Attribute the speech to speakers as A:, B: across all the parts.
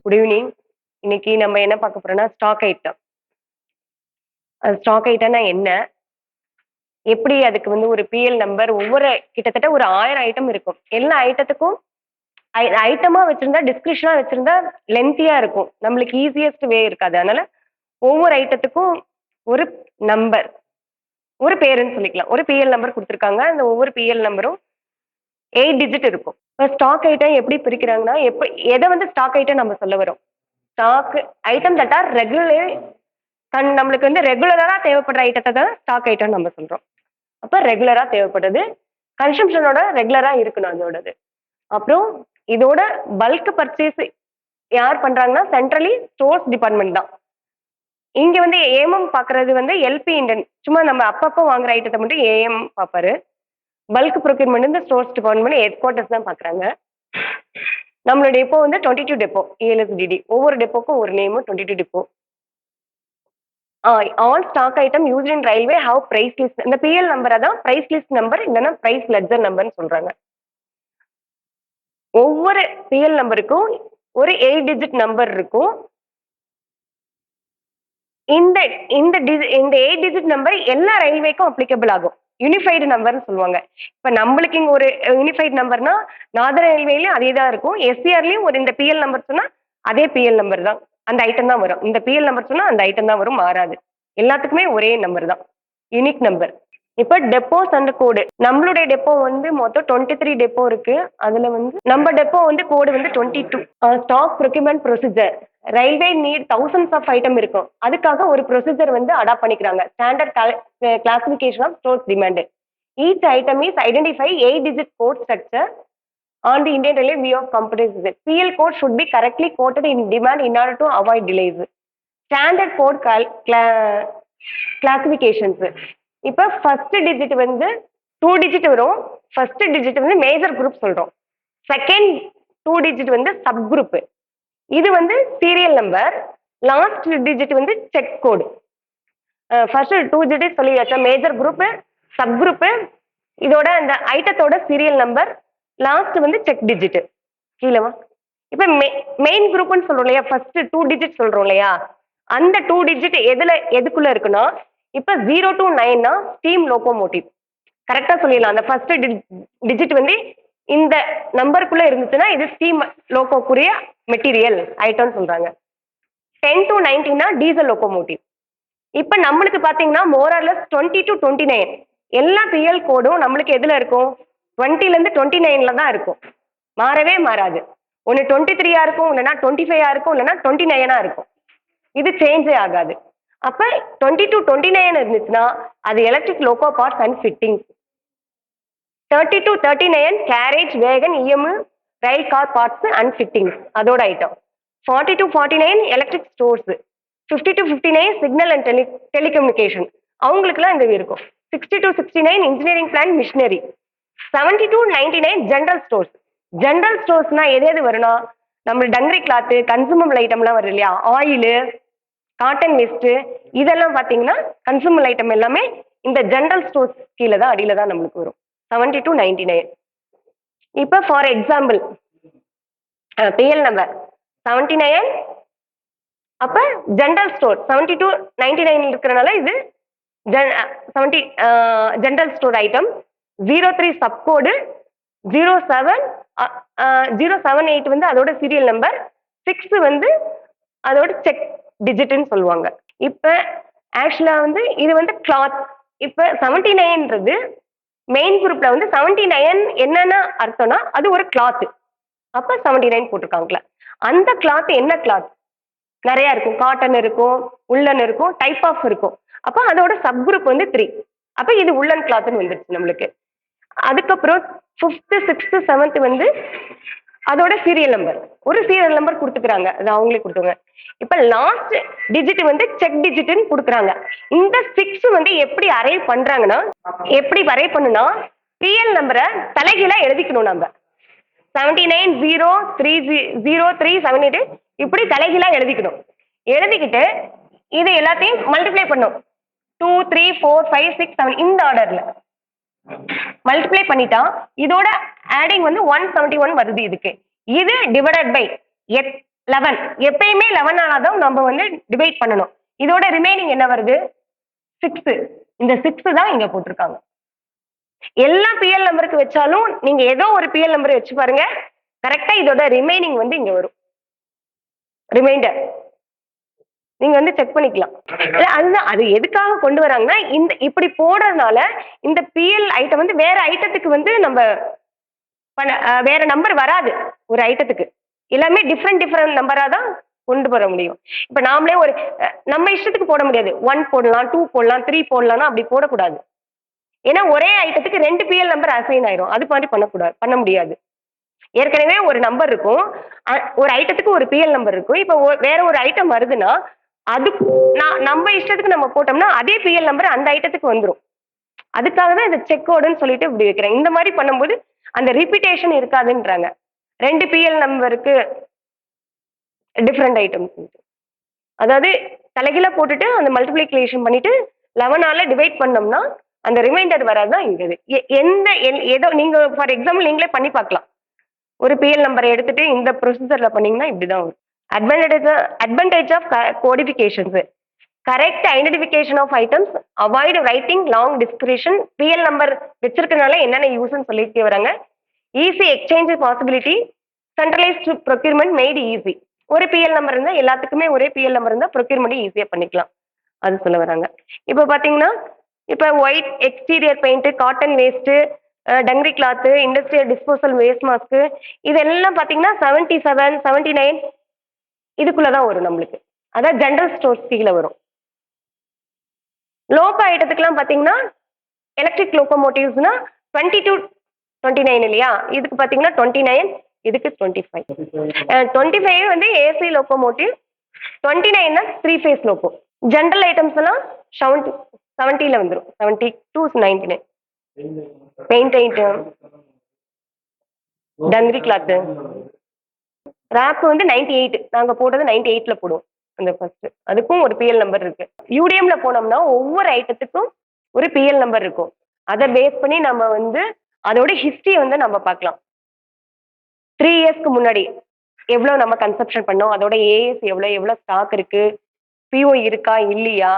A: Good evening. இன்னைக்கு நம்ம என்ன பார்க்க போறோம்னா, ஸ்டாக் ஐட்டம். ஸ்டாக் ஐட்டம்னா என்ன? எப்படி அதுக்கு வந்து ஒரு பிஎல் நம்பர் ஒவ்வொரு கிட்டத்தட்ட ஒரு 1000 ஐட்டம் இருக்கும். எல்லா ஐட்டத்துக்கும் ஐட்டமா வச்சிருந்தா, டிஸ்கிரிப்ஷனா வச்சிருந்தா லென்த்தியா இருக்கும். நம்மளுக்கு ஈஸியஸ்ட் வே இருக்காது. அதனால ஒவ்வொரு ஐட்டத்துக்கும் ஒரு நம்பர், ஒரு பேருன்னு சொல்லிக்கலாம். ஒரு பிஎல் நம்பர் குடுத்துருக்காங்க. அந்த ஒவ்வொரு பிஎல் நம்பரும் 8 டிஜிட் இருக்கும். இப்ப ஸ்டாக் ஐட்டம் எப்படி பிரிக்கிறாங்கன்னா, எத வந்து ஸ்டாக் ஐட்டம் நம்ம சொல்ல வரோம்? Stock item that are regular நம்மளுக்கு வந்து ரெகுலரா தேவைப்படுற ஐட்டத்த தான் ஸ்டாக் ஐட்டம் நம்ம சொல்றோம். அப்ப ரெகுலரா தேவைப்படுது. கன்சம்ப்ஷனோட ரெகுலரா இருக்கணும் அதோடது. அப்புறம் இதோட பல்க் பர்ச்சேஸ் யார் பண்றாங்கன்னா, சென்ட்ரலி ஸ்டோர்ஸ் டிபார்ட்மெண்ட் தான். இங்க வந்து ஏஎம் பாக்குறது வந்து எல்பி இண்டன். சும்மா நம்ம அப்பப்போ வாங்குற ஐட்டத்த மட்டும் ஏஎம் பாப்பாரு. பல்க் ப்ரொக்யூர்மெண்ட் இந்த ஸ்டோர்ஸ் டிபார்ட்மெண்ட் ஹெட் குவார்ட்டர்ஸ் தான் பாக்குறாங்க. நம்மளோட டெப்போ வந்து 22 டெப்போ ஏஎல்எஸ்டிடி. ஒவ்வொரு டெப்போக்கும் ஒரு name 22 depot. All stock item used in railway how price list. இந்த பிஎல் நம்பரை தான் பிரைஸ் லிஸ்ட் நம்பர் இல்லைன்னா பிரைஸ் லெட்ஜர் நம்பர்னு சொல்றாங்க. ஒவ்வொரு பிஎல் நம்பருக்கும் ஒரு 8 டிஜிட் நம்பர் இருக்கும். இந்த இந்த 8 டிஜிட் நம்பர் எல்லா ரயில்வேக்கும் அப்ளிகபிள் ஆகும். யூனிஃபைடு நம்பர்னு சொல்லுவாங்க. இப்ப நம்மளுக்கு இங்க ஒரு யூனிஃபைடு நம்பர்னா நார்தர்ன் ரயில்வேலயும் அதே தான் இருக்கும். எஸ்சிஆர்லயும் ஒரு இந்த பிஎல் நம்பர் சொன்னா அதே பிஎல் நம்பர் தான். அந்த ஐட்டம் தான் வரும். இந்த பிஎல் நம்பர் சொன்னா அந்த ஐட்டம் தான் வரும், மாறாது. எல்லாத்துக்குமே ஒரே நம்பர் தான், யூனிக் நம்பர். இப்ப டெப்போஸ் அண்ட் கோடு. நம்மளுடைய டெப்போ வந்து மொத்தம் 23 டெப்போ இருக்கு. அதுல வந்து நம்ம டெப்போ வந்து கோடு வந்து 22. Stock procurement procedure. Railway need thousands of item இருக்கும். அதுக்காக ஒரு ப்ரொசீஜர் வந்து அடாப்ட் பண்ணிக்கிறாங்க. Standard classification of stores demand. Each item is identify 8 digit code structure on the Indian Railway view of comparison. PL code should be correctly quoted in demand in order to avoid delays. Standard code classifications. இப்ப first digit வந்து 2 digit வரும். First digit வந்து major group சொல்றோம். Second 2 digit வந்து sub group. இது வந்து serial number. Last digit வந்து check code. First 2 digit சொல்லியாச்சா, மேஜர் குரூப், சப் குரூப், இதோட அந்த ஐட்டத்தோட சீரியல் நம்பர், லாஸ்ட் வந்து செக் டிஜிட். கீழவா இப்ப மெயின் குரூப்னு சொல்றோம் இல்லையா, ஃபர்ஸ்ட் 2 டிஜிட் சொல்றோம் இல்லையா, அந்த 2 டிஜிட் எதுக்குள்ள இருக்குன்னா, இப்ப 0 to 9னா ஸ்டீம் லோகோமோட்டிவ். கரெக்டா சொல்லிடலாம். அந்த ஃபர்ஸ்ட் டிஜிட் வந்து இந்த நம்பருக்குள்ள இருந்துச்சுன்னா இது ஸ்டீம் லோகோக்குரிய மெட்டீரியல் ஐட்டம் சொல்றாங்க. 10 to 19னா டீசல் லோகோமோட்டிவ். இப்ப நம்மளுக்கு பாத்தீங்கன்னா மோரர்லெஸ் 20 to 29 எல்லா பிஎல் கோடும் நம்மளுக்கு எதுல இருக்கும், 20ல இருந்து 29ல தான் இருக்கும். மாறவே மாறாது. ஒன்னு 23 இருக்கும், இல்லைன்னா 25 இருக்கும், இல்லைன்னா 29 இருக்கும். இது சேஞ்சே ஆகாது. அப்ப 20 to 29 இருந்துச்சுன்னா அது electric loco parts and fittings. 30 to 39 carriage, wagon, EM, rail car parts and fittings அதோட item. 40 to 49 electric stores. 50 to 59 signal and telecommunication, அவங்களுக்குலாம் இந்த இருக்கும். 60 to 69 engineering plan machinery. 70 to 99 general stores. General ஸ்டோர்ஸ்னா எது வரும்னா, நம்ம டங்கரி கிளாத், கன்சூமபிள் ஐட்டம்லாம் வரும் இல்லையா, ஆயில், காட்டன் வேஸ்ட், இதெல்லாம் பாத்தீங்கன்னா கன்சூமபிள் ஐட்டம் எல்லாமே இந்த ஜெனரல் ஸ்டோர்ஸ் கீழே தான், அடியில தான் நம்மளுக்கு வரும். 70 to 99. இப்ப ஃபார் எக்ஸாம்பிள் பிஎல் நம்பர் 79, அப்ப ஜெனரல் ஸ்டோர் 70 to 99 இருக்கிறனால இது 70 ஜெனரல் ஸ்டோர் ஐட்டம். 03 சப்கோடு, 078 வந்து அதோட சீரியல் நம்பர், 6 வந்து அதோட செக் டிஜிட்னு சொல்லுவாங்க. இப்ப ஆக்சுவலா வந்து இது வந்து கிளாத். இப்ப 79ன்றது மெயின் குரூப்ல வந்து 79 என்னென்ன அர்த்தம்னா அது ஒரு கிளாத். அப்ப 79 போட்டிருக்காங்களா. அந்த கிளாத் என்ன கிளாத் நிறைய இருக்கும். காட்டன் இருக்கும், உள்ளன் இருக்கும், டைப் ஆஃப் இருக்கும். அப்ப அதோட சப் குரூப் வந்து 3. அப்ப இது உள்ளன் கிளாத்னு வந்துருச்சு நம்மளுக்கு. அதுக்கப்புறம் 5th 6th 7th வந்து அதோட சீரியல் நம்பர், ஒரு சீரியல் நம்பர் கொடுத்துக்கிறாங்க, அது அவங்களே கொடுத்துருங்க. இப்ப லாஸ்ட் டிஜிட் வந்து செக் டிஜிட்னு கொடுக்குறாங்க. இந்த 6 வந்து எப்படி அரைவ் பண்றாங்கன்னா, எப்படி அரைவ் பண்ணுனா பிஎல் நம்பரை தலைகீழா எழுதிக்கணும். நம்ம 79030378 இப்படி தலைகீழா எழுதிக்கணும். எழுதிக்கிட்டு இது எல்லாத்தையும் மல்டிப்ளை பண்ணும். 2 3 4 5 6 7 இந்த ஆர்டர்ல மல்டிப்ளை பண்ணிட்டா இதோட ஆடிங் வந்து 171 வருது. இதுக்கு இது டிவைடட் பை 11 எப்பயுமே 11 தான் நம்ம வந்து டிவைட் பண்ணணும். இதோட ரிமைனிங் என்ன வருது? 6. இந்த 6 தான் இங்க போட்டிருக்காங்க. எல்லா பிஎல் நம்பருக்கு வச்சாலும் நீங்க ஏதோ ஒரு பிஎல் நம்பர் வச்சு பாருங்க. கரெக்டா இதோட ரிமைனிங் வந்து இங்க வரும். ரிமைண்டர் நீங்க வந்து செக் பண்ணிக்கலாம். அதுதான் அது எதுக்காக கொண்டு வராங்கன்னா இந்த இப்படி போடுறதுனால இந்த பிஎல் ஐட்டம் வந்து வேற ஐட்டத்துக்கு வந்து நம்ம வேற நம்பர் வராது. ஒரு ஐட்டத்துக்கு எல்லாமே டிஃப்ரெண்ட் நம்பரா தான் கொண்டு வர முடியும். இப்ப நாமளே ஒரு நம்ம இஷ்டத்துக்கு போட முடியாது. 1 போடலாம், 2 போடலாம், 3 போடலாம்னா அப்படி போடக்கூடாது. ஏன்னா ஒரே ஐட்டத்துக்கு 2 பிஎல் நம்பர் அசைன் ஆயிரும். அது மாதிரி பண்ண முடியாது. ஏற்கனவே ஒரு நம்பர் இருக்கும். ஒரு ஐட்டத்துக்கு ஒரு பிஎல் நம்பர் இருக்கும். இப்போ வேற ஒரு ஐட்டம் வருதுன்னா அது நம்ம இஷ்டத்துக்கு நம்ம போட்டோம்னா அதே பிஎல் நம்பர் அந்த ஐட்டத்துக்கு வந்துடும். அதுக்காக தான் இந்த செக் கோடுன்னு சொல்லிட்டு இப்படி வைக்கிறேன். இந்த மாதிரி பண்ணும்போது அந்த ரிப்பீட்டேஷன் இருக்காதுன்றாங்க. 2 பிஎல் நம்பருக்கு டிஃப்ரெண்ட் ஐட்டம். அதாவது தலைகீழ போட்டுட்டு அந்த மல்டிப்ளிகேஷன் பண்ணிட்டு 11ஆல டிவைட் பண்ணோம்னா அந்த ரிமைண்டர் வராதுதான் இங்க ஏதோ நீங்க ஃபார் எக்ஸாம்பிள் நீங்களே பண்ணி பார்க்கலாம். ஒரு பிஎல் நம்பரை எடுத்துட்டு இந்த ப்ரொசீஜர்ல பண்ணீங்கன்னா இப்படிதான் வரும். Advantage of codifications. Correct identification of items, avoid writing long description. PL number வச்சிருக்கனால என்னென்ன யூஸ்ன்னு சொல்லிட்டு வராங்க. Easy exchange possibility, centralised procurement made easy. ஒரு பிஎல் நம்பர் இருந்தால் எல்லாத்துக்குமே ஒரே பிஎல் நம்பர் இருந்தால் ப்ரொக்யூர்மெண்ட் ஈஸியாக பண்ணிக்கலாம். அது சொல்ல வராங்க. இப்போ பார்த்தீங்கன்னா இப்போ white exterior paint, cotton waste, dungaree cloth, industrial disposal waste mask, இதெல்லாம் பார்த்தீங்கன்னா 77, 79 இதுக்குள்ள தான் வரும் நம்மளுக்கு. அதான் ஜென்ரல் ஸ்டோர்ஸ் கீழே வரும். லோக்கோ ஐட்டத்துக்குலாம் பார்த்தீங்கன்னா எலக்ட்ரிக் லோக்கோமோட்டிவ்ஸ்னா 22, 29 இல்லையா? இதுக்கு பார்த்தீங்கன்னா 29, இதுக்கு 25. 25 வந்து AC locomotive, 29 3 phase loco. General items எல்லாம் 70ல வந்துடும். 70 to 99. Paint item, dungaree cloth, rack வந்து 98. நாங்க போட்டது 98ல போடுவோம். அந்த ஃபர்ஸ்ட் அதுக்கும் ஒரு பிஎல் நம்பர் இருக்கு. யூடிஎம்ல போனோம்னா ஒவ்வொரு ஐட்டத்துக்கும் ஒரு பிஎல் நம்பர் இருக்கும். அதை பேஸ் பண்ணி நம்ம வந்து அதோட ஹிஸ்டரியை வந்து நம்ம பார்க்கலாம். 3 இயர்ஸ்க்கு முன்னாடி எவ்வளோ நம்ம கன்சப்ஷன் பண்ணோம், அதோட ஏஎஸ் எவ்வளோ ஸ்டாக் இருக்கு, பிஓ இருக்கா இல்லையா,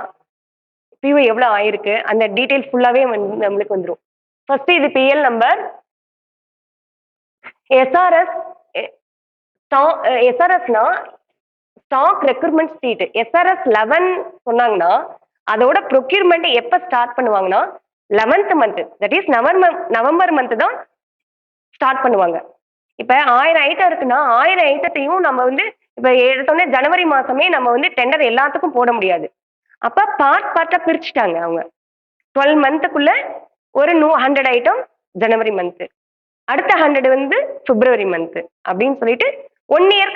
A: பிஓ எவ்வளோ ஆயிருக்கு, அந்த டீட்டெயில்ஸ் ஃபுல்லாகவே வந்து நம்மளுக்கு வந்துடும். ஃபர்ஸ்ட் இது பிஎல் நம்பர். எஸ்ஆர்எஸ், எஸ்ஆர்எஸ்னா ஸ்டாக் ரெக்ரூட்மெண்ட் ஸ்ட்ரீட். எஸ்ஆர்எஸ் 11 சொன்னாங்கன்னா அதோட ப்ரொக்யூர்மெண்ட் எப்போ ஸ்டார்ட் பண்ணுவாங்கன்னா 11th month, that is November month தான் ஸ்டார்ட் பண்ணுவாங்க. இப்போ 1000 ஐட்டம் இருக்குன்னா 1000 ஐட்டத்தையும் நம்ம வந்து இப்போ எடுத்தோடனே ஜனவரி மாசமே நம்ம வந்து டெண்டர் எல்லாத்துக்கும் போட முடியாது. அப்போ பார்ட்டாக பிரிச்சுட்டாங்க அவங்க. 12 மந்த்துக்குள்ள ஒரு 100 ஐட்டம் ஜனவரி மந்த்து, அடுத்த 100 வந்து பிப்ரவரி மந்த்து அப்படின்னு சொல்லிட்டு 1 இயர்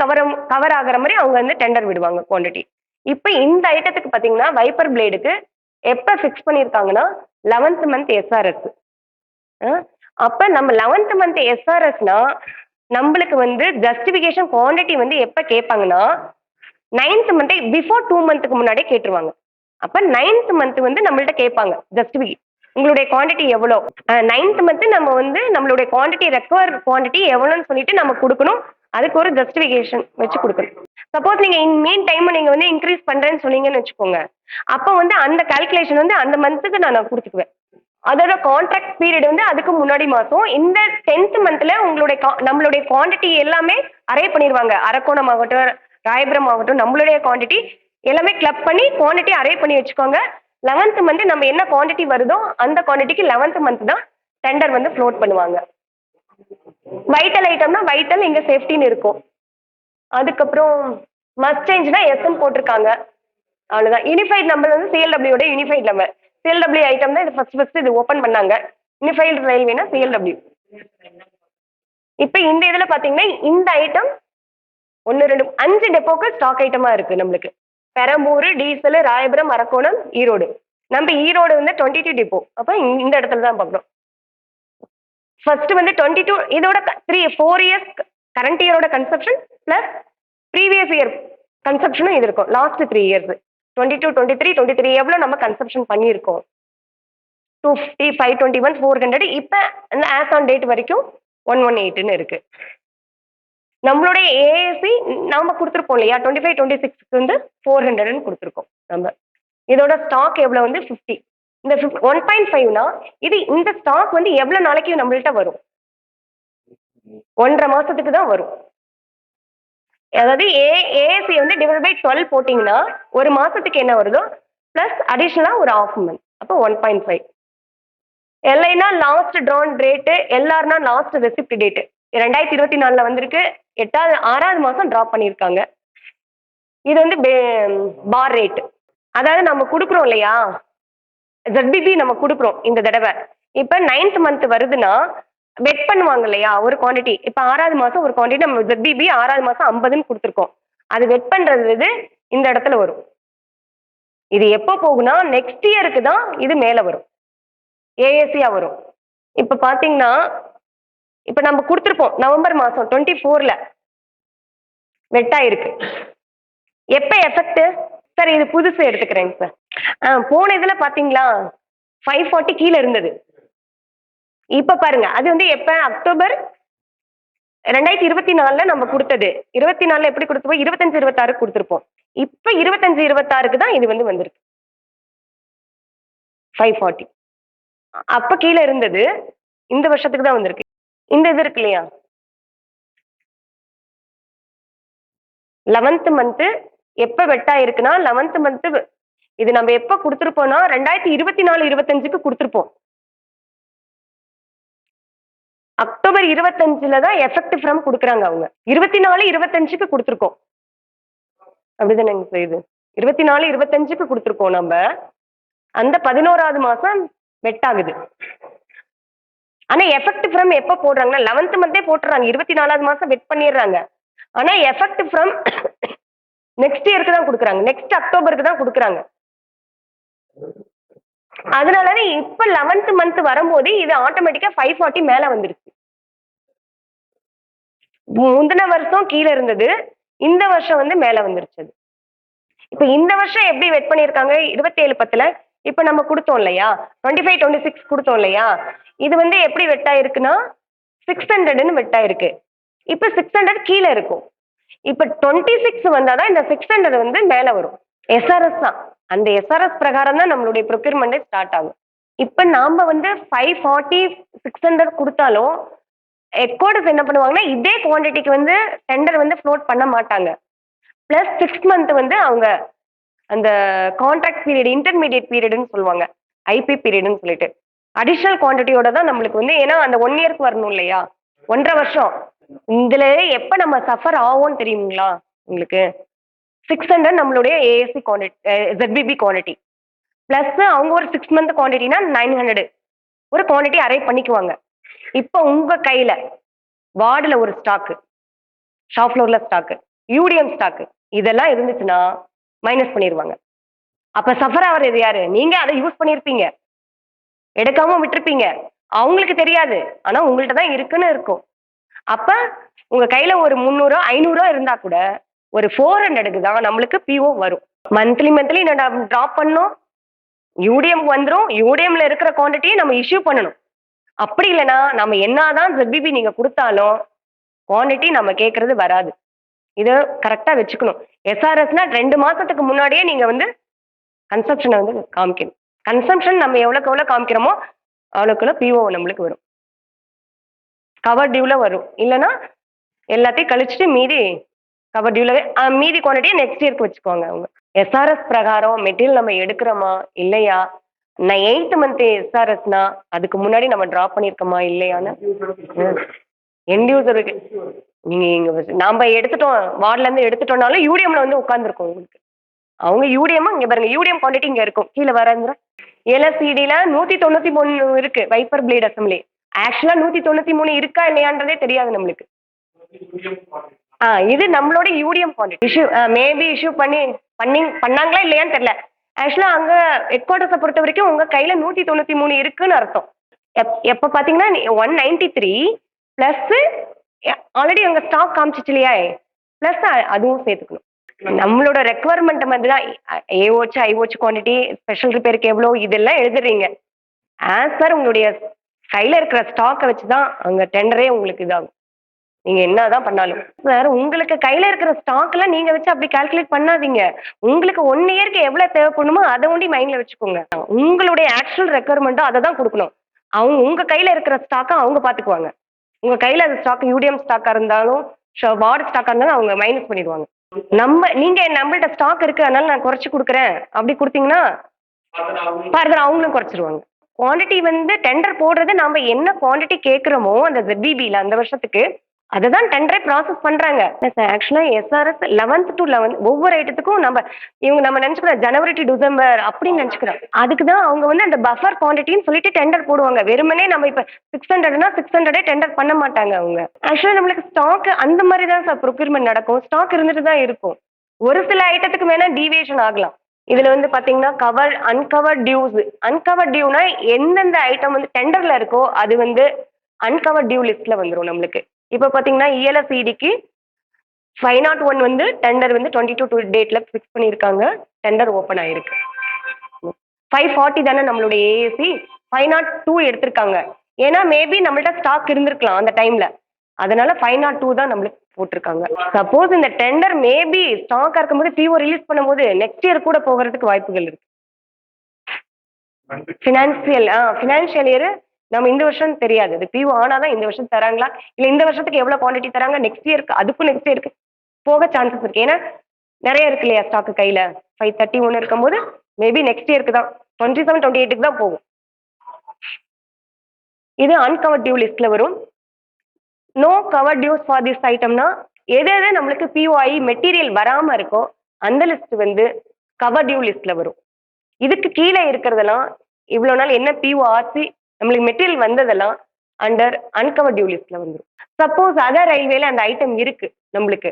A: கவர் ஆகிற மாதிரி அவங்க வந்து டெண்டர் விடுவாங்க குவான்டிட்டி. இப்போ இந்த ஐட்டத்துக்கு பார்த்தீங்கன்னா வைப்பர் பிளேடுக்கு எப்போ ஃபிக்ஸ் பண்ணியிருக்காங்கன்னா 11th மந்த் எஸ்ஆர்எஸ். அப்போ நம்ம 11th மந்த் எஸ்ஆர்எஸ்னா நம்மளுக்கு வந்து ஜஸ்டிஃபிகேஷன் குவான்டிட்டி வந்து எப்போ கேட்பாங்கன்னா 9th மந்த் பிஃபோர் 2 மந்த்துக்கு முன்னாடியே கேட்டுருவாங்க. அப்போ 9th மந்த் வந்து நம்மள்ட்ட கேட்பாங்க ஜஸ்டிஃபிகேஷன், உங்களுடைய குவான்டிட்டி எவ்வளோ. 9th மந்த் நம்ம வந்து நம்மளுடைய குவான்டிட்டி ரெக்வயர் குவான்டிட்டி எவ்வளோன்னு சொல்லிட்டு நம்ம கொடுக்கணும். அதுக்கு ஒரு ஜஸ்டிஃபிகேஷன் வச்சு கொடுக்கணும். சப்போஸ் நீங்க மீன் டைம் நீங்க வந்து இன்க்ரீஸ் பண்றேன்னு சொன்னீங்கன்னு வச்சுக்கோங்க, அப்போ வந்து அந்த கால்குலேஷன் வந்து அந்த மந்த்துக்கு நான் கொடுத்துக்குவேன். அதோட கான்ட்ராக்ட் பீரியட் வந்து அதுக்கு முன்னாடி மாசம். இந்த 10th மந்த்ல உங்களுடைய நம்மளுடைய குவான்டிட்டி எல்லாமே அரே பண்ணிடுவாங்க. அரக்கோணம் ஆகட்டும், ராயபுரம் ஆகட்டும், நம்மளுடைய குவான்டிட்டி எல்லாமே கிளப் பண்ணி குவான்டிட்டி அரே பண்ணி வச்சுக்கோங்க. 11th மந்த் நம்ம என்ன குவான்டிட்டி வருதோ அந்த குவான்டிட்டிக்கு 11th மந்த் தான் டெண்டர் வந்து ஃப்ளோட் பண்ணுவாங்க. வைட்டல் ஐட்டம்னா வைட்டல் இங்க சேஃப்டின்னு இருக்கும். அதுக்கப்புறம் மஸ்ட் சேஞ்ச்னா எஸ்ன்னு போட்டிருக்காங்க, அவ்வளவுதான். யூனிஃபைட் நம்பர் வந்து சிஎல்டபிள்யூட யூனிஃபைட் நம்பர். சிஎல்டபிள்யூ ஐட்டம் தான் இது ஃபர்ஸ்ட் இது ஓப்பன் பண்ணாங்க. யூனிஃபைடு ரயில்வேனா சிஎல்டபிள்யூ. இப்போ இந்த இதுல பாத்தீங்கன்னா இந்த ஐட்டம் 1, 2, 5 டெப்போக்கு ஸ்டாக் ஐட்டமா இருக்கு நம்மளுக்கு. பெரம்பூர், டீசல், ராயபுரம், அரக்கோணம், ஈரோடு. நம்ம ஈரோடு வந்து 22 டிப்போ. அப்போ இந்த இடத்துல தான் பார்க்கணும். ஃபர்ஸ்ட் வந்து 22 இதோட 4 இயர்ஸ் கரண்ட் இயரோட கன்சப்ஷன் பிளஸ் ப்ரீவியஸ் இயர் கன்சப்ஷனும் இது இருக்கும். லாஸ்ட் 3 இயர்ஸ் 22, 23 எவ்வளோ நம்ம கன்சப்ஷன் பண்ணியிருக்கோம். 250, 521, 400. இப்போ ஆஸ் ஆன் டேட் வரைக்கும் 118ன்னு இருக்கு. நம்மளுடைய ஏஏசி நாம கொடுத்துருப்போம் இல்லையா 25-26க்கு வந்து 400 கொடுத்துருக்கோம் நம்ம. இதோட ஸ்டாக் எவ்வளவு வந்து 50. இந்த 1.5னா இது இந்த ஸ்டாக் வந்து எவ்வளவு நாளைக்கு நம்மள்ட்ட வரும்? 1.5 மாசத்துக்கு தான் வரும். அதாவது ஏஏசி வந்து டிவைட் பை 12 போட்டீங்கன்னா ஒரு மாசத்துக்கு என்ன வருதோ பிளஸ் அடிஷனலா ஒரு ஹாஃப் மந்த், அப்போ 1.5. எல்ஐனா லாஸ்ட் ட்ரான் ரேட்டு, எல்ஆர்னா லாஸ்ட் ரெசிப்ட் டேட் 2024ல வந்திருக்கு. 6வது மாசம் டிராப் பண்ணியிருக்காங்க. இது வந்து பார் ரேட். அதாவது நம்ம கொடுக்குறோம் இல்லையா, ZBB நம்ம கொடுக்குறோம் இந்த தடவை. இப்ப 9th மந்த் வருதுன்னா வெட் பண்ணுவாங்க இல்லையா ஒரு குவாண்டிட்டி. இப்ப 6வது மாசம் ஒரு குவாண்டிட்டி நம்ம ZBB 6வது மாசம் 50ன்னு கொடுத்துருக்கோம். அது வெட் பண்றது இந்த இடத்துல வரும். இது எப்போ போகும்னா நெக்ஸ்ட் இயருக்கு தான் இது மேல வரும், ஏஏசியா வரும். இப்ப பாத்தீங்கன்னா இப்ப நம்ம கொடுத்துருப்போம் நவம்பர் மாசம் 24ல வெட் ஆயிருக்கு. எப்ப எஃபெக்ட் சார்? இது புதுசு எடுத்துக்கிறேங்க சார். போன இதுல பாத்தீங்களா 540 கீழே இருந்தது. இப்ப பாருங்க அது வந்து எப்ப அக்டோபர் 2024ல நம்ம கொடுத்தது. 24ல எப்படி கொடுத்துருப்போம்? 25-26 கொடுத்துருப்போம். இப்ப 25-26க்கு தான் இது வந்து வந்திருக்கு 540. அப்ப கீழே இருந்தது, இந்த வருஷத்துக்கு தான் வந்திருக்கு. இந்த இது இருக்கு இல்லையா 11th மந்த் எப்ப வெட்டா இருக்குன்னா 11th மந்த் இது நம்ம எப்ப கொடுத்துருப்போம்னா 2024-25க்கு கொடுத்துருப்போம். அக்டோபர் 25ல தான் எஃபெக்ட் ஃப்ரம் கொடுக்குறாங்க அவங்க. 24-25க்கு கொடுத்துருக்கோம். அப்படிதானேங்க சார்? இது 24-25க்கு கொடுத்துருக்கோம் நம்ம. அந்த 11வது மாசம் வெட் ஆகுது. ஆனா எஃபெக்ட் ஃப்ரம் எப்ப போடுறாங்கன்னா 11th மந்தே போட்டுறாங்க. 24வது மாசம் வெட் பண்ணிடுறாங்க. ஆனா எஃபெக்ட் ஃப்ரம் நெக்ஸ்ட் இயருக்கு தான் கொடுக்குறாங்க, நெக்ஸ்ட் அக்டோபருக்கு தான் கொடுக்குறாங்க. அதனால இப்ப 11th மந்த் வரும்போது இது ஆட்டோமேட்டிக்கா 540 மேல வந்துருச்சு. முந்தின வருஷம் கீழே இருந்தது, இந்த வருஷம் வந்து மேல வந்துருச்சு. இப்ப இந்த வருஷம் எப்படி வெட் பண்ணிருக்காங்க 27-10ல இப்ப நம்ம கொடுத்தோம் இல்லையா 25-26 கொடுத்தோம் இல்லையா, இது வந்து எப்படி வெட் ஆயிருக்குன்னா 600ன்னு வெட் ஆயிருக்கு. இப்ப 600 கீழே இருக்கும். இப்ப 26 வந்தாதான் இந்த 600 வந்து மேல வரும். எஸ்ஆர்எஸ் தான், அந்த எஸ்ஆர்எஸ் பிரகாரம் தான் நம்மளுடைய ப்ரொக்யூர்மெண்டே ஸ்டார்ட் ஆகும். இப்ப நாம வந்து 540 600 கொடுத்தாலும் ஹெட்குவார்டர்ஸ் என்ன பண்ணுவாங்கன்னா இதே குவான்டிட்டிக்கு வந்து டெண்டர் வந்து ஃப்ளோட் பண்ண மாட்டாங்க. பிளஸ் 6 மந்த் வந்து அவங்க அந்த கான்ட்ராக்ட் பீரியட் இன்டர்மீடியட் பீரியட்னு சொல்லுவாங்க, ஐபி பீரியட்னு சொல்லிட்டு அடிஷனல் குவான்டிட்டியோட தான் நம்மளுக்கு வந்து, ஏன்னா அந்த 1 இயர்க்கு வரணும் இல்லையா, 1.5 வருஷம். இதுல எப்ப நம்ம சஃபர் ஆகும்னு தெரியுங்களா உங்களுக்கு? 600 நம்மளுடைய ASC quantity, ZBB quantity plus அவங்க ஒரு 6 மந்த் குவான்டிட்டினா 900 ஒரு குவான்டிட்டி அரைவ் பண்ணிக்குவாங்க. இப்போ உங்க கையில வார்டுல ஒரு ஸ்டாக்கு, ஷாப் ஃப்ளோர்ல ஸ்டாக்கு, யூடிஎம் ஸ்டாக்கு இதெல்லாம் இருந்துச்சுன்னா மைனஸ் பண்ணிடுவாங்க. அப்ப சஃபர் ஆகிறது யாரு? நீங்க அதை யூஸ் பண்ணிருப்பீங்க, எடுக்காம விட்டுருப்பீங்க, அவங்களுக்கு தெரியாது, ஆனா உங்கள்ட்ட தான் இருக்குன்னு இருக்கும். அப்ப உங்க கையில ஒரு 300-500 இருந்தா கூட ஒரு 400க்கு தான் நம்மளுக்கு பிஓ வரும். மந்த்லி நம்ம டிராப் பண்ணோம், யூடிஎம் வந்துடும், யூடிஎம்ல இருக்கிற குவான்டிட்டியை நம்ம இஷ்யூ பண்ணணும். அப்படி இல்லைன்னா நம்ம என்னதான் ZBB நீங்க கொடுத்தாலும் குவான்டிட்டி நம்ம கேட்கறது வராது. இதை கரெக்டா வச்சுக்கணும். எஸ்ஆர்எஸ்னா 2 மாசத்துக்கு முன்னாடியே நீங்க வந்து கன்சம்ஷனை வந்து காமிக்கணும். கன்சம்ஷன் நம்ம எவ்வளோக்கு எவ்வளோ காமிக்கிறோமோ அவ்வளோக்கு பிஓ நம்மளுக்கு வரும், கவர் டியூல வரும். இல்லைன்னா எல்லாத்தையும் கழிச்சுட்டு மீதி கவர் டியூல மீதி குவான்டிட்டியை நெக்ஸ்ட் இயர்க்கு வச்சுக்குவாங்க அவங்க. எஸ்ஆர்எஸ் பிரகாரம் மெட்டீரியல் நம்ம எடுக்கிறோமா இல்லையா, நான் 8th மந்த் எஸ்ஆர்எஸ்னா அதுக்கு முன்னாடி நம்ம டிராப் பண்ணியிருக்கோமா இல்லையான்னு எண்ட் யூசருக்கு நீங்க நாம எடுத்துட்டோம், வார்டுல இருந்து எடுத்துட்டோம்னாலும் யூடிஎம்ல வந்து உட்காந்துருக்கோம் உங்களுக்கு. அவங்க யூடிஎம் இங்க பாருங்க, யூடிஎம் குவான்டிட்டி இங்க இருக்கும் கீழே வரங்கிற. எல்எஸ்சிடில 193 இருக்கு வைப்பர் பிளேட் அசம்பிளி. ஆக்சுவலா 193 இருக்கா இல்லையான்றதே தெரியாது நம்மளுக்கு. இது நம்மளோட UTM quantity. Issue maybe issue பண்ணாங்களா இல்லையான்னு தெரியல. ஆக்சுவலா அங்க ஹெட் குவார்டர்ஸை பொறுத்த வரைக்கும் உங்க கையில 193 இருக்குன்னு அர்த்தம். எப்ப பாத்தீங்கன்னா 193 பிளஸ் ஆல்ரெடி அங்க ஸ்டாக் காமிச்சிச்சு இல்லையா, பிளஸ் அதுவும் சேர்த்துக்கணும். நம்மளோட ரெக்குவயர்மெண்ட் மாதிரி தான் ஏஓச்சு ஐஓச்சு குவான்டிட்டி, ஸ்பெஷல் ரிப்பேருக்கு எவ்வளோ இதெல்லாம் எழுதுறீங்க. ஆஸ் பர் உங்களுடைய கையில இருக்கிற ஸ்டாக்கை வச்சுதான் அங்க டெண்டரே உங்களுக்கு இதாகும். நீங்க என்னதான் பண்ணாலும் சார், உங்களுக்கு கையில இருக்கிற ஸ்டாக்ல நீங்க வச்சு அப்படி கால்குலேட் பண்ணாதீங்க. உங்களுக்கு 1 இயர்க்கு எவ்வளவு தேவைப்படுமோ அதை ஒண்டி மைண்ட்ல வச்சுக்கோங்க. உங்களுடைய ஆக்சுவல் ரெக்குயர்மெண்ட்டோ அதை தான் கொடுக்கணும். அவங்க உங்க கையில இருக்கிற ஸ்டாக்கை அவங்க பாத்துக்குவாங்க. உங்க கையில அது ஸ்டாக் யூடிஎம் ஸ்டாக்கா இருந்தாலும் வார்டு ஸ்டாக்கா இருந்தாலும் அவங்க மைனஸ் பண்ணிடுவாங்க. நீங்க நம்மள்ட்ட ஸ்டாக் இருக்கு அதனால நான் குறைச்சு கொடுக்குறேன் அப்படி கொடுத்தீங்கன்னா ஃபர்தர் அவங்களும் குறைச்சிருவாங்க. குவாண்டிட்டி வந்து டெண்டர் போடுறது நாம என்ன குவாண்டிட்டி கேட்குறோமோ அந்த ZBBல அந்த வருஷத்துக்கு அதை தான் டெண்டரே ப்ராசஸ் பண்றாங்க. ஆக்சுவலா SRS 11th to 11 ஒவ்வொரு ஐட்டத்துக்கும் நம்ம நினைச்சுக்கிறோம் ஜனவரி டு டிசம்பர் அப்படின்னு நினைச்சுக்கிறோம். அதுக்கு தான் அவங்க வந்து அந்த பஃபர் குவாண்டிட்டின்னு சொல்லிட்டு டெண்டர் போடுவாங்க. வெறுமனே நம்ம இப்ப 600னா 600 டெண்டர் பண்ண மாட்டாங்க அவங்க. ஆக்சுவலா நம்மளுக்கு ஸ்டாக் அந்த மாதிரி தான் சார் ப்ரொக்யூர்மெண்ட் நடக்கும். ஸ்டாக் இருந்துட்டு தான் இருக்கும். ஒரு சில ஐட்டத்துக்கு வேணா டீவியேஷன் ஆகலாம். இதுல வந்து பாத்தீங்கன்னா அன்கவர் டியூஸ். அன்கவர் டியூனா எந்தெந்த ஐட்டம் வந்து டெண்டர்ல இருக்கோ அது வந்து அன்கவர் டியூ லிஸ்ட்ல வந்துடும் நம்மளுக்கு. இப்ப பாத்தீங்கன்னா ELSEDக்கு 501 வந்து டெண்டர் வந்து 22 டேட்ல ஃபிக்ஸ் பண்ணியிருக்காங்க. டெண்டர் ஓப்பன் ஆயிருக்கு. 540 தானே நம்மளுடைய AAC, 502 எடுத்திருக்காங்க. ஏன்னா மேபி நம்மள்ட்ட ஸ்டாக் இருந்திருக்கலாம் அந்த டைம்ல, அதனால 502 தான் நம்மளுக்கு போட்டிருக்காங்க. சப்போஸ் இந்த டெண்டர் மேபி ஸ்டாக்கா இருக்கும்போது PO ரிலீஸ் பண்ணும்போது நெக்ஸ்ட் இயர் கூட போகிறதுக்கு வாய்ப்புகள் இருக்கு. ஃபினான்ஷியல் இயர் நம்ம இந்த வருஷம் தெரியாது. அது PO ஆனாதான் இந்த வருஷம் தராங்களா இல்ல இந்த வருஷத்துக்கு எவ்வளவு குவாண்டிட்டி தராங்க நெக்ஸ்ட் இயருக்கு அதுக்கும் நெக்ஸ்ட் இயருக்கு போக சான்சஸ் இருக்கு. ஏன்னா நிறைய இருக்கு இல்லையா ஸ்டாக் கையில 531 இருக்கும்போது மேபி நெக்ஸ்ட் இயருக்கு தான் 27 28க்கு தான் போகும். இது அன்கவர் டியூ லிஸ்ட்ல வரும். நோ கவர் டியூஸ் ஃபார் திஸ் ஐட்டம்னா எது எது நம்மளுக்கு PO ஆகி மெட்டீரியல் வராம இருக்கோ அந்த லிஸ்ட் வந்து கவர் டியூ லிஸ்ட்ல வரும். இதுக்கு கீழே இருக்கிறதெல்லாம் இவ்வளவு நாள் என்ன PO ஆச்சு நம்மளுக்கு மெட்டீரியல் வந்ததெல்லாம் அண்டர் அன்கவர் டியூ லிஸ்ட்ல வந்துடும். சப்போஸ் அதர் ரயில்வேல அந்த ஐட்டம் இருக்கு நம்மளுக்கு,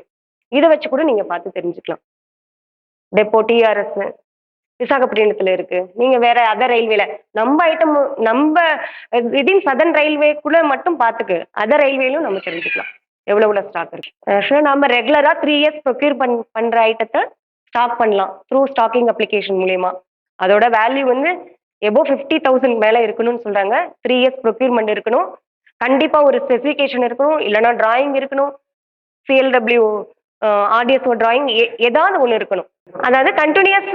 A: இதை வச்சு கூட நீங்க பார்த்து தெரிஞ்சுக்கலாம். டெப்போ TRS விசாகப்பட்டினத்துல இருக்கு. நீங்க வேற அதர் ரயில்வேல நம்ம ஐட்டம் நம்ம விதின் சதர்ன் ரயில்வேக்குள்ள மட்டும் பார்த்துக்கு அதர் ரயில்வேலும் நம்ம தெரிஞ்சுக்கலாம் எவ்வளவு ஸ்டாக் இருக்கு. ஆக்சுவலா நம்ம ரெகுலரா 3 இயர்ஸ் ப்ரொக்யூர் பண்ற ஐட்டத்தை ஸ்டாக் பண்ணலாம் த்ரூ ஸ்டாக்கிங் அப்ளிகேஷன் மூலியமா. அதோட வேல்யூ வந்து எபோ 50,000 மேல இருக்கணும்னு சொல்றாங்க. 3 இயர்ஸ் ப்ரொக்யூர்மெண்ட் இருக்கணும். கண்டிப்பா ஒரு ஸ்பெசிஃபிகேஷன் இருக்கணும், இல்லைன்னா டிராயிங் இருக்கணும், CLW RDSO டிராயிங் ஏதாவது ஒன்று இருக்கணும். அதாவது கண்டினியூஸ்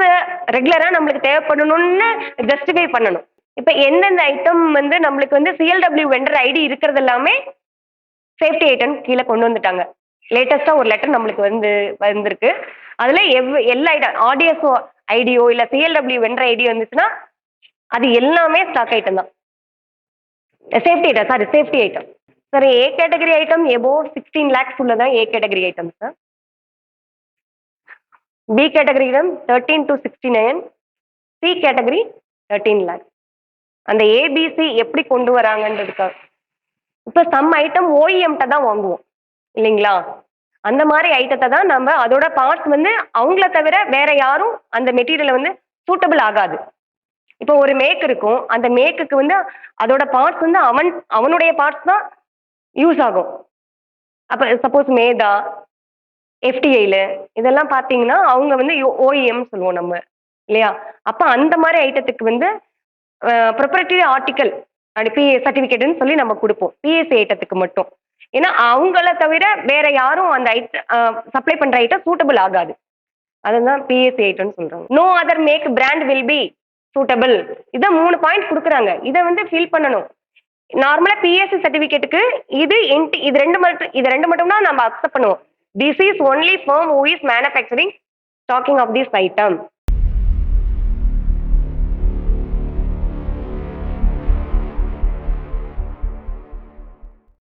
A: ரெகுலரா நம்மளுக்கு தேவைப்படணும்னு ஜஸ்டிஃபை பண்ணணும். இப்ப எந்தெந்த ஐட்டம் வந்து நம்மளுக்கு வந்து CLW வெண்டர் ஐடி இருக்கிறது எல்லாமே சேஃப்டி ஐட்டம் கீழே கொண்டு வந்துட்டாங்க. லேட்டஸ்டா ஒரு லெட்டர் நம்மளுக்கு வந்திருக்கு. அதுல எல்லா ஐட்டம் RDSO ஐடியோ இல்ல CLW வெண்டர் ஐடி வந்துச்சுன்னா அது எல்லாமே ஸ்டாக் ஐட்டம் தான். Safety item sir. A category item above 16 lakhs உள்ளதான் A category item sir. B category item 13 to 69, C category 13 lakhs. அந்த ABC எப்படி கொண்டு வராங்கன்றதுக்காக இப்ப சம் ஐட்டம் OEM தான் வாங்குவோம் இல்லைங்களா? அந்த மாதிரி ஐட்டத்தை தான் நம்ம அதோட பார்ட்ஸ் வந்து அவங்கள தவிர வேற யாரும் அந்த மெட்டீரியலை வந்து சூட்டபிள் ஆகாது. இப்போ ஒரு மேக் இருக்கும், அந்த மேக்குக்கு வந்து அதோட பார்ட்ஸ் வந்து அவனுடைய பார்ட்ஸ் தான் யூஸ் ஆகும். அப்ப சப்போஸ் மேதா FTIல இதெல்லாம் பார்த்தீங்கன்னா அவங்க வந்து OEM சொல்லுவோம் நம்ம இல்லையா? அப்ப அந்த மாதிரி ஐட்டத்துக்கு வந்து ப்ரொப்ரைட்டரி ஆர்டிக்கல் சர்டிஃபிகேட்னு சொல்லி நம்ம கொடுப்போம் PSC ஐட்டத்துக்கு மட்டும். ஏன்னா அவங்கள தவிர வேற யாரும் அந்த சப்ளை பண்ற ஐட்டம் சூட்டபிள் ஆகாது. அதுதான் PSC ஐட்டம்னு சொல்றாங்க. No other make brand will be suitable. இதை 3 பாயிண்ட் கொடுக்குறாங்க. இதை வந்து ஃபில் பண்ணணும். நார்மலா PSC சர்டிஃபிகேட்டுக்கு இது ரெண்டு மட்டும் தான் நம்ம அக்செப்ட் பண்ணுவோம். This is only firm who is manufacturing stocking of this item.